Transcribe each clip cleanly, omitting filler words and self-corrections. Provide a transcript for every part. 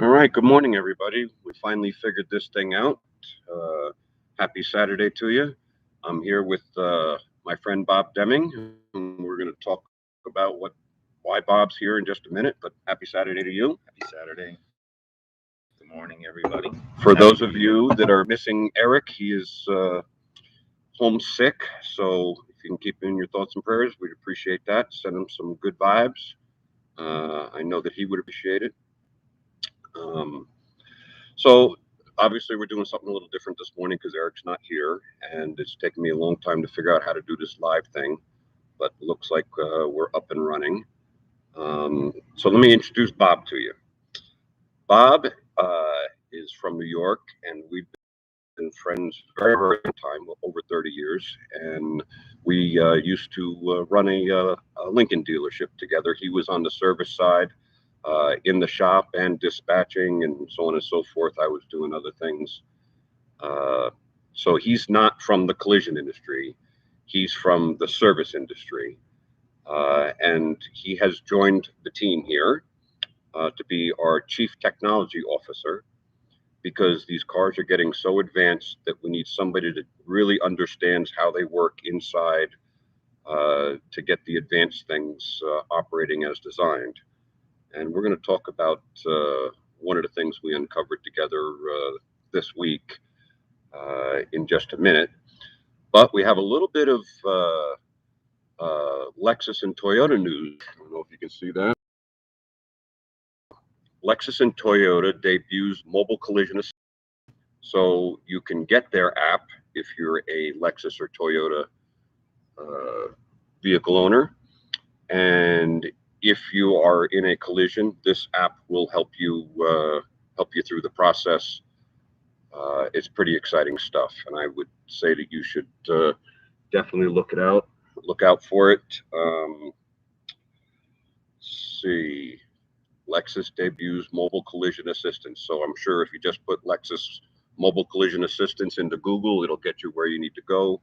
All right, good morning, everybody. We finally figured this thing out. Happy Saturday to you. I'm here with my friend Bob Deming, and we're going to talk about why Bob's here in just a minute. But happy Saturday to you. Happy Saturday. Good morning, everybody. For those of you that are missing Eric, he is homesick. So if you can keep him in your thoughts and prayers, we'd appreciate that. Send him some good vibes. I know that he would appreciate it. So obviously we're doing something a little different this morning because Eric's not here, and it's taken me a long time to figure out how to do this live thing, but looks like we're up and running. So let me introduce Bob to you. Bob is from New York, and we've been friends very, very long time, over 30 years, and we used to run a Lincoln dealership together. He was on the service side, in the shop and dispatching and so on and so forth. I was doing other things. So he's not from the collision industry. He's from the service industry. And he has joined the team here to be our chief technology officer, because these cars are getting so advanced that we need somebody that really understands how they work inside to get the advanced things operating as designed. And we're going to talk about one of the things we uncovered together this week in just a minute. But we have a little bit of Lexus and Toyota news. I don't know if you can see that. Lexus and Toyota debuts mobile collision assist. So you can get their app if you're a Lexus or Toyota vehicle owner. And if you are in a collision, this app will help you through the process. It's pretty exciting stuff, and I would say that you should definitely look out for it. Let's see, Lexus debuts mobile collision assistance. So I'm sure if you just put Lexus mobile collision assistance into Google, it'll get you where you need to go.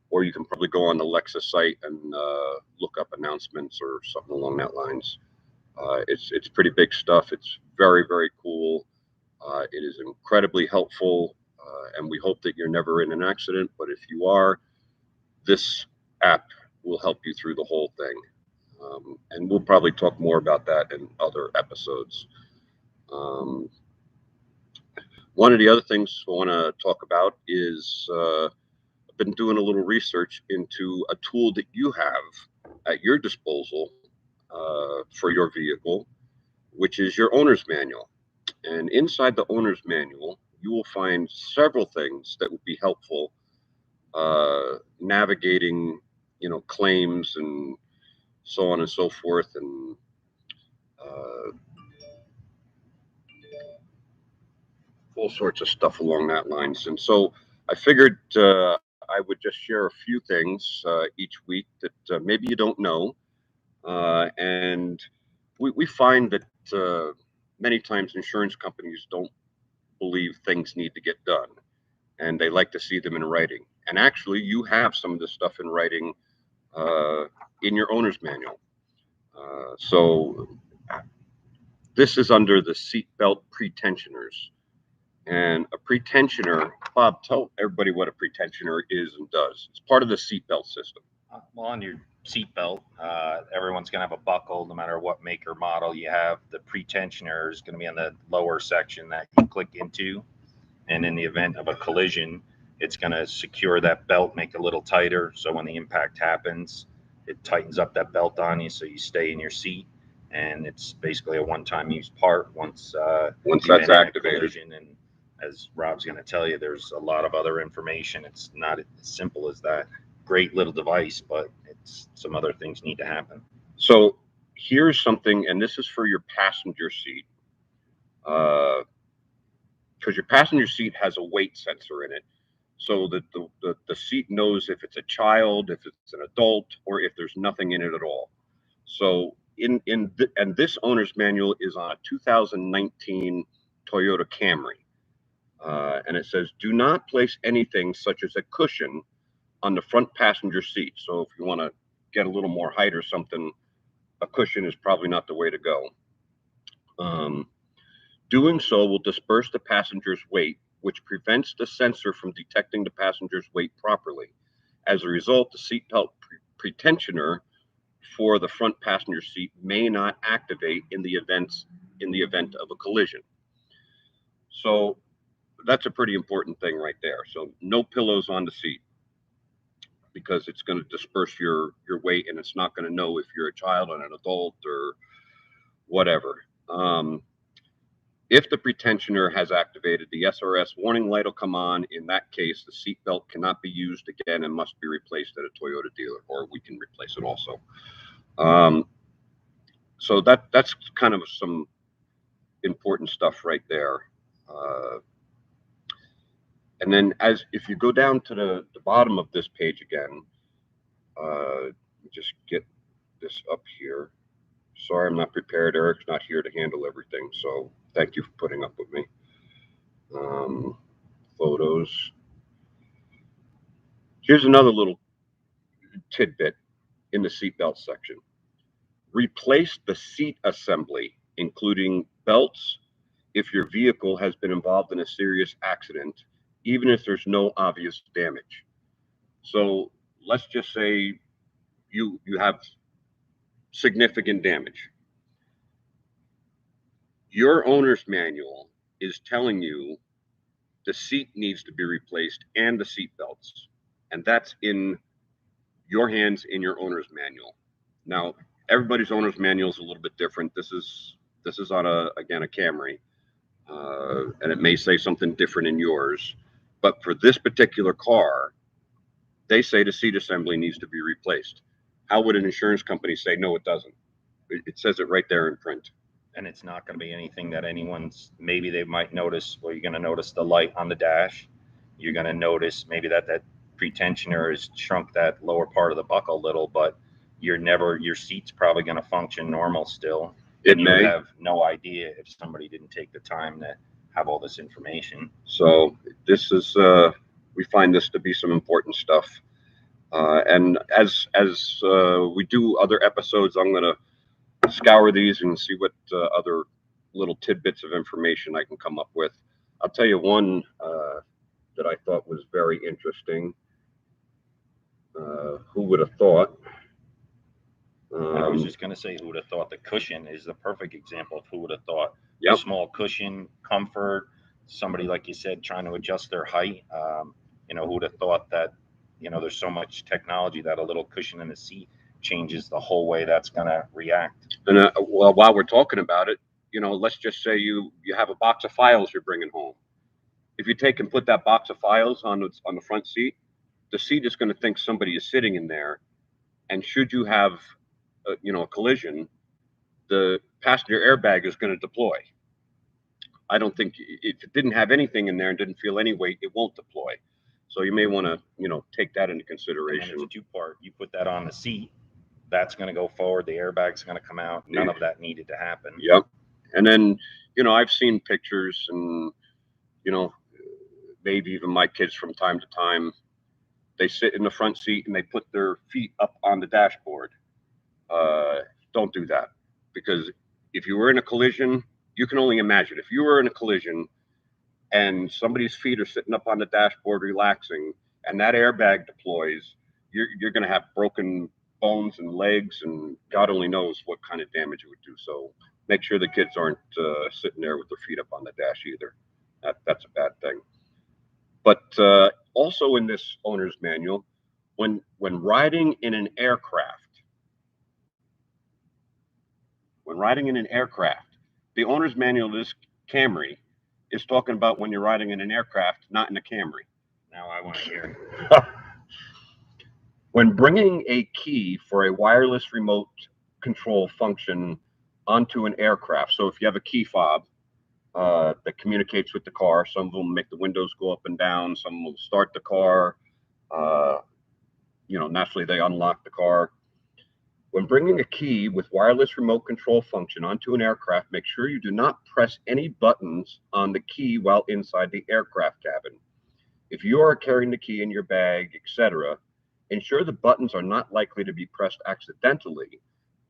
Or you can probably go on the Lexus site and look up announcements or something along that lines. It's pretty big stuff. It's very, very cool. It is incredibly helpful, and we hope that you're never in an accident. But if you are, this app will help you through the whole thing. And we'll probably talk more about that in other episodes. One of the other things I want to talk about is I've been doing a little research into a tool that you have at your disposal for your vehicle, which is your owner's manual. And inside the owner's manual, you will find several things that would be helpful navigating, claims and so on and so forth, and all sorts of stuff along that lines. And so I figured I would just share a few things each week that maybe you don't know. And we find that many times insurance companies don't believe things need to get done, and they like to see them in writing. And actually, you have some of this stuff in writing in your owner's manual. So this is under the seatbelt pretensioners. And a pretensioner, Bob, tell everybody what a pretensioner is and does. It's part of the seatbelt system. Well, on your seatbelt, everyone's going to have a buckle no matter what make or model you have. The pretensioner is going to be on the lower section that you click into. And in the event of a collision, it's going to secure that belt, make it a little tighter. So when the impact happens, it tightens up that belt on you so you stay in your seat. And it's basically a one-time use part once that's activated. And as Rob's going to tell you, there's a lot of other information. It's not as simple as that. Great little device, but some other things need to happen. So here's something, and this is for your passenger seat, because your passenger seat has a weight sensor in it, so that the seat knows if it's a child, if it's an adult, or if there's nothing in it at all. So and this owner's manual is on a 2019 Toyota Camry. And it says, do not place anything such as a cushion on the front passenger seat. So if you want to get a little more height or something, a cushion is probably not the way to go. Doing so will disperse the passenger's weight, which prevents the sensor from detecting the passenger's weight properly. As a result, the seatbelt pretensioner for the front passenger seat may not activate in the event of a collision. So that's a pretty important thing right there. So no pillows on the seat, because it's going to disperse your weight, and it's not going to know if you're a child or an adult or whatever. If the pretensioner has activated, the SRS warning light will come on. In that case, the seatbelt cannot be used again and must be replaced at a Toyota dealer, or we can replace it also. So that's kind of some important stuff right there. And then if you go down to the bottom of this page again, just get this up here. Sorry, I'm not prepared. Eric's not here to handle everything, so thank you for putting up with me. Photos. Here's another little tidbit in the seatbelt section. Replace the seat assembly, including belts, if your vehicle has been involved in a serious accident, even if there's no obvious damage. So let's just say you have significant damage. Your owner's manual is telling you the seat needs to be replaced and the seat belts, and that's in your hands in your owner's manual. Now, everybody's owner's manual is a little bit different. This is on a Camry, and it may say something different in yours, but for this particular car, they say the seat assembly needs to be replaced. How would an insurance company say no, it doesn't? It says it right there in print. And it's not going to be anything that maybe they might notice. Well, you're going to notice the light on the dash. You're going to notice maybe that pretensioner has shrunk that lower part of the buckle a little, but your seat's probably going to function normal still. It may. You have no idea if somebody didn't take the time to have all this information. So this is, we find this to be some important stuff. And as we do other episodes, I'm going to scour these and see what other little tidbits of information I can come up with. I'll tell you one that I thought was very interesting. Who would have thought? I was just going to say, who would have thought the cushion is the perfect example of who would have thought. Yep. Small cushion, comfort, somebody, like you said, trying to adjust their height. Who would have thought that, there's so much technology that a little cushion in the seat changes the whole way that's going to react. And well, while we're talking about it, let's just say you have a box of files you're bringing home. If you take and put that box of files on the front seat, the seat is going to think somebody is sitting in there, and should you have a collision, the passenger airbag is going to deploy. I don't think, if it didn't have anything in there and didn't feel any weight, it won't deploy. So you may want to take that into consideration. And it's a two-part. You put that on the seat, that's going to go forward, the airbag's going to come out. None of that needed to happen. Yep. And then I've seen pictures, and maybe even my kids from time to time, they sit in the front seat and they put their feet up on the dashboard. Don't do that, because if you were in a collision, you can only imagine if you were in a collision and somebody's feet are sitting up on the dashboard relaxing, and that airbag deploys, you're going to have broken bones and legs, and God only knows what kind of damage it would do. So make sure the kids aren't sitting there with their feet up on the dash either. That's a bad thing. But also in this owner's manual, when riding in an aircraft, the owner's manual of this Camry is talking about when you're riding in an aircraft, not in a Camry. Now I want to hear. When bringing a key for a wireless remote control function onto an aircraft, so if you have a key fob that communicates with the car, some of them make the windows go up and down, some will start the car, naturally they unlock the car. When bringing a key with wireless remote control function onto an aircraft, make sure you do not press any buttons on the key while inside the aircraft cabin. If you are carrying the key in your bag, etc., ensure the buttons are not likely to be pressed accidentally.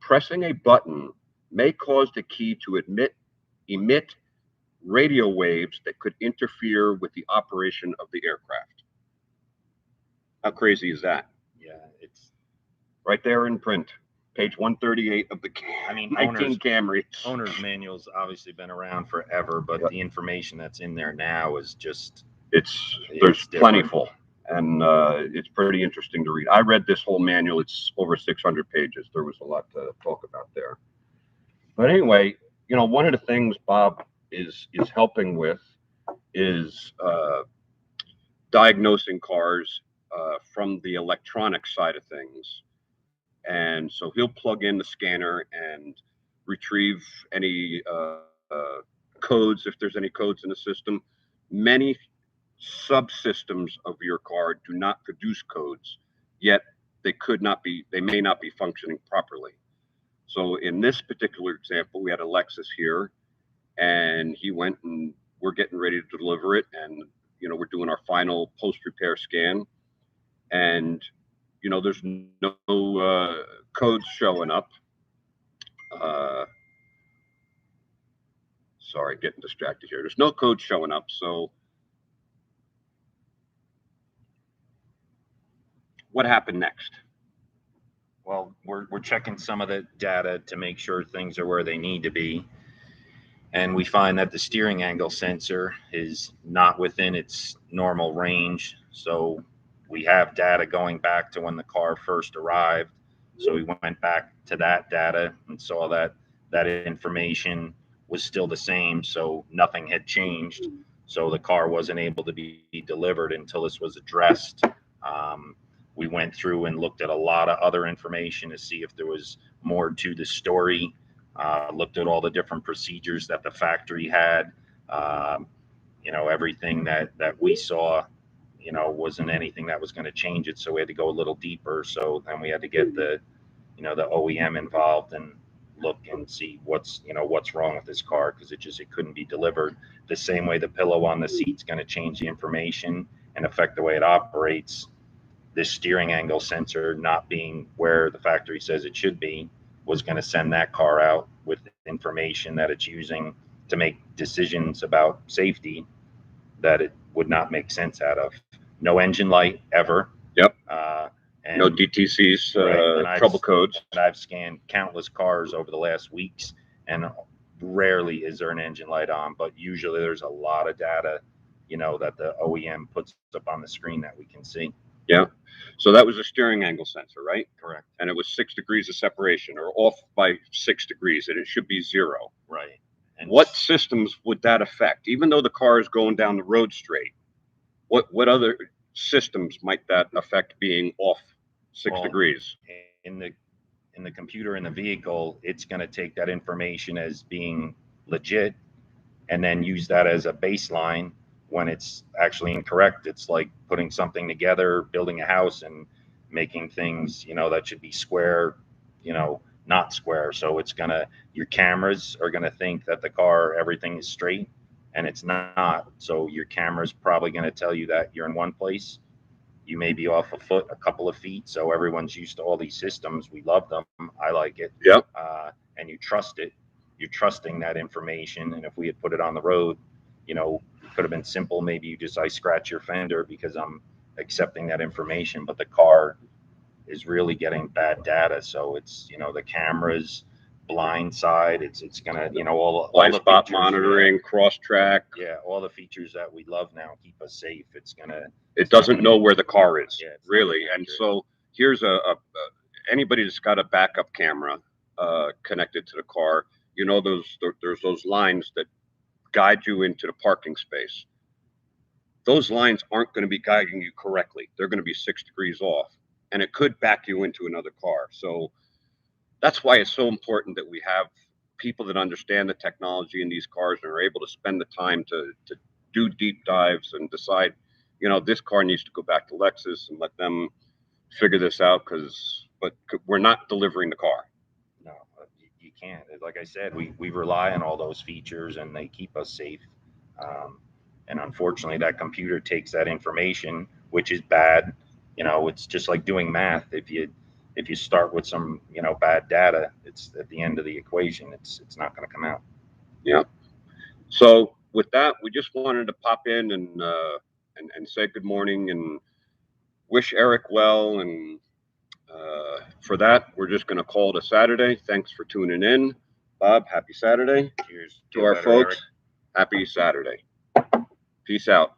Pressing a button may cause the key to emit radio waves that could interfere with the operation of the aircraft. How crazy is that? Yeah, it's right there in print, page 138 of the I mean, 19 Camry. Owner's manual's obviously been around forever, but Yep. the information that's in there now is just there's plentiful, and it's pretty interesting to read. I read this whole manual. It's over 600 pages. There was a lot to talk about there. But anyway, you know, one of the things Bob is helping with is diagnosing cars from the electronic side of things. And so he'll plug in the scanner and retrieve any codes, if there's any codes in the system. Many subsystems of your car do not produce codes, yet they may not be functioning properly. So in this particular example, we had a Lexus here, and he went and we're getting ready to deliver it, and you know, we're doing our final post-repair scan, and you know, there's no codes showing up. Sorry, getting distracted here. There's no code showing up. So what happened next? Well, we're checking some of the data to make sure things are where they need to be. And we find that the steering angle sensor is not within its normal range. So we have data going back to when the car first arrived. So we went back to that data and saw that that information was still the same. So nothing had changed. So the car wasn't able to be delivered until this was addressed. We went through and looked at a lot of other information to see if there was more to the story. Looked at all the different procedures that the factory had. You know, everything that we saw, you know, wasn't anything that was going to change it. So we had to go a little deeper. So then we had to get the, you know, the OEM involved and look and see what's wrong with this car, because it couldn't be delivered. The same way the pillow on the seat's going to change the information and affect the way it operates. This steering angle sensor not being where the factory says it should be was going to send that car out with information that it's using to make decisions about safety that it would not make sense out of. No engine light ever. Yep. And no DTCs, right, trouble codes. And I've scanned countless cars over the last weeks, and rarely is there an engine light on, but usually there's a lot of data, you know, that the OEM puts up on the screen that we can see. Yeah. So that was a steering angle sensor, right? Correct. And it was 6 degrees of separation, or off by 6 degrees, and it should be 0. Right. And what systems would that affect? Even though the car is going down the road straight, what other systems might that affect being off 6 degrees? In the computer in the vehicle, it's going to take that information as being legit and then use that as a baseline when it's actually incorrect. It's like putting something together, building a house, and making things, you know, that should be square, you know, not square. So it's gonna, your cameras are gonna think that the car, everything is straight, and it's not. So your camera's probably gonna tell you that you're in one place. You may be off a foot, a couple of feet. So everyone's used to all these systems. We love them. I like it. Yep. And you trust it. You're trusting that information. And if we had put it on the road, you know, it could have been simple. Maybe you just, I scratch your fender because I'm accepting that information, but the car is really getting bad data. So it's, you know, the cameras, blind side, it's gonna, you know, all blind the spot features, monitoring, cross track. Yeah, all the features that we love now keep us safe. It doesn't know where the car is, yeah, really. And so here's anybody that's got a backup camera connected to the car, you know, there's those lines that guide you into the parking space. Those lines aren't going to be guiding you correctly. They're going to be 6 degrees off, and it could back you into another car. So that's why it's so important that we have people that understand the technology in these cars and are able to spend the time to do deep dives and decide, you know, this car needs to go back to Lexus and let them figure this out, but we're not delivering the car. No, you can't. Like I said, we rely on all those features and they keep us safe. And unfortunately, that computer takes that information, which is bad. You know, it's just like doing math. If you start with some, you know, bad data, it's at the end of the equation. It's not going to come out. Yeah. So with that, we just wanted to pop in and say good morning and wish Eric well. And for that, we're just going to call it a Saturday. Thanks for tuning in. Bob, happy Saturday. Cheers To our folks. Happy Saturday. Peace out.